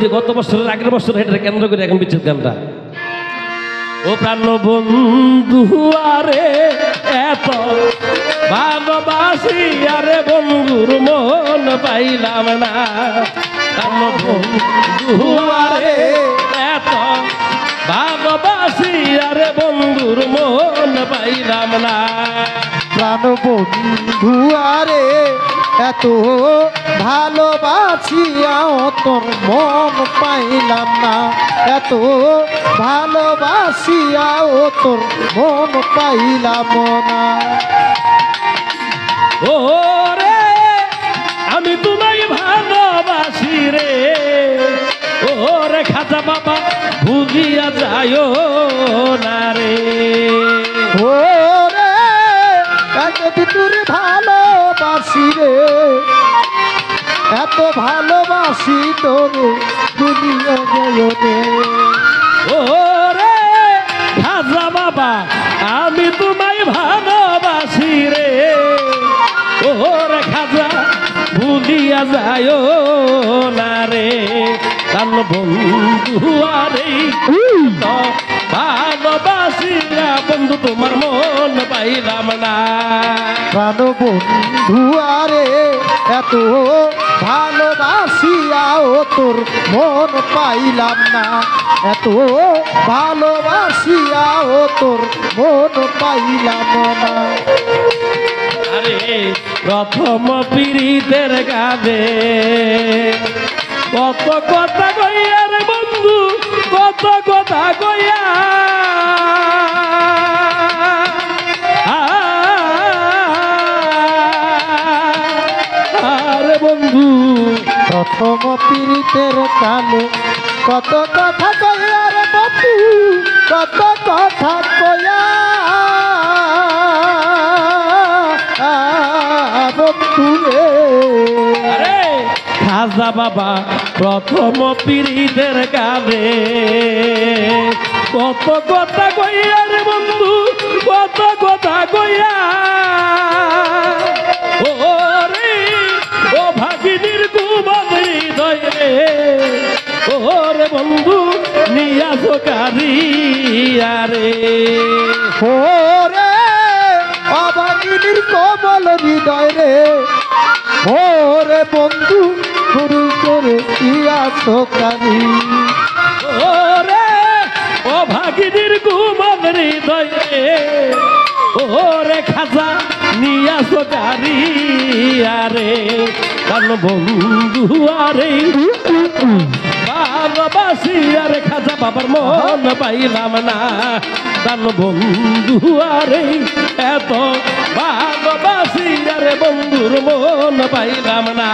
যে গত বছরের আগের বছর এটা কেন্দ্র করে এখন বিচ্ছেদ গানটা। ও প্রাণ বন্ধু আরে এত ভালোবাসি আরে বন্ধুর মন পাইলাম না। প্রাণ বন্ধু আরে এত ভালোবাসি আরে বন্ধুর মন পাইলাম না। প্রাণ বন্ধু আরে এত ভালোবাসিয়াও তোর মন পাইলাম না। এত ভালোবাসিয়াও তোর মন পাইলাম না। ও রে আমি তোমায় ভালোবাসি রে, ও রে খাজা বাবা ভুলিয়া যায় না রে। ও রে যদি তোর ভালোবাসি রে, এত ভালোবাসি তোরে দুনিয়া গেল রে। ও রে খাজা বাবা আমি তোমায় ভালোবাসি রে, ও রে খাজা ভুলিয়া যায় না রে। কান বন্ধু আরে ভালোবাসিয়া বন্ধু তোমার মন পাইলাম না। প্রাণ বন্ধু আরে এত ভালোবাসিয়াও তোর মন পাইলাম না। এত ভালোবাসিয়াও তোর মন পাইলাম না। আরে প্রথম পীড়িতের গাবে কত কথা কইয়া রে বন্ধু, কত কথা কইয়া আরে বন্ধু প্রথম পীড়িতের কালে কত কথা কইয়া রে বন্ধু, কত কথা কইয়া বন্ধু রে। আরে খাজা বাবা প্রথম পীড়িতের গাবে কত কথা কইয়া রে বন্ধু, কত কথা কইয়া ও রে ও ভাগিনীর কুমল হৃদয় রে, ও রে বন্ধু নিয়াজ কারিয়া রে। ওরে অভাগিনীর কমল হৃদয় রে, ওরে বন্ধু গুরু করে ইয়াছ কানি। ওরে ও ভাগিনীর কুমল হৃদয় রে, ওরে খাজা নিয়াজ কারিয়া রে। কান বন্ধু আরে ভালোবাসি আরে খাজা বাবার মন পাইলাম না। কান বন্ধু আরে এত ভালোবাসি আরে বন্ধুর মন পাইলাম না।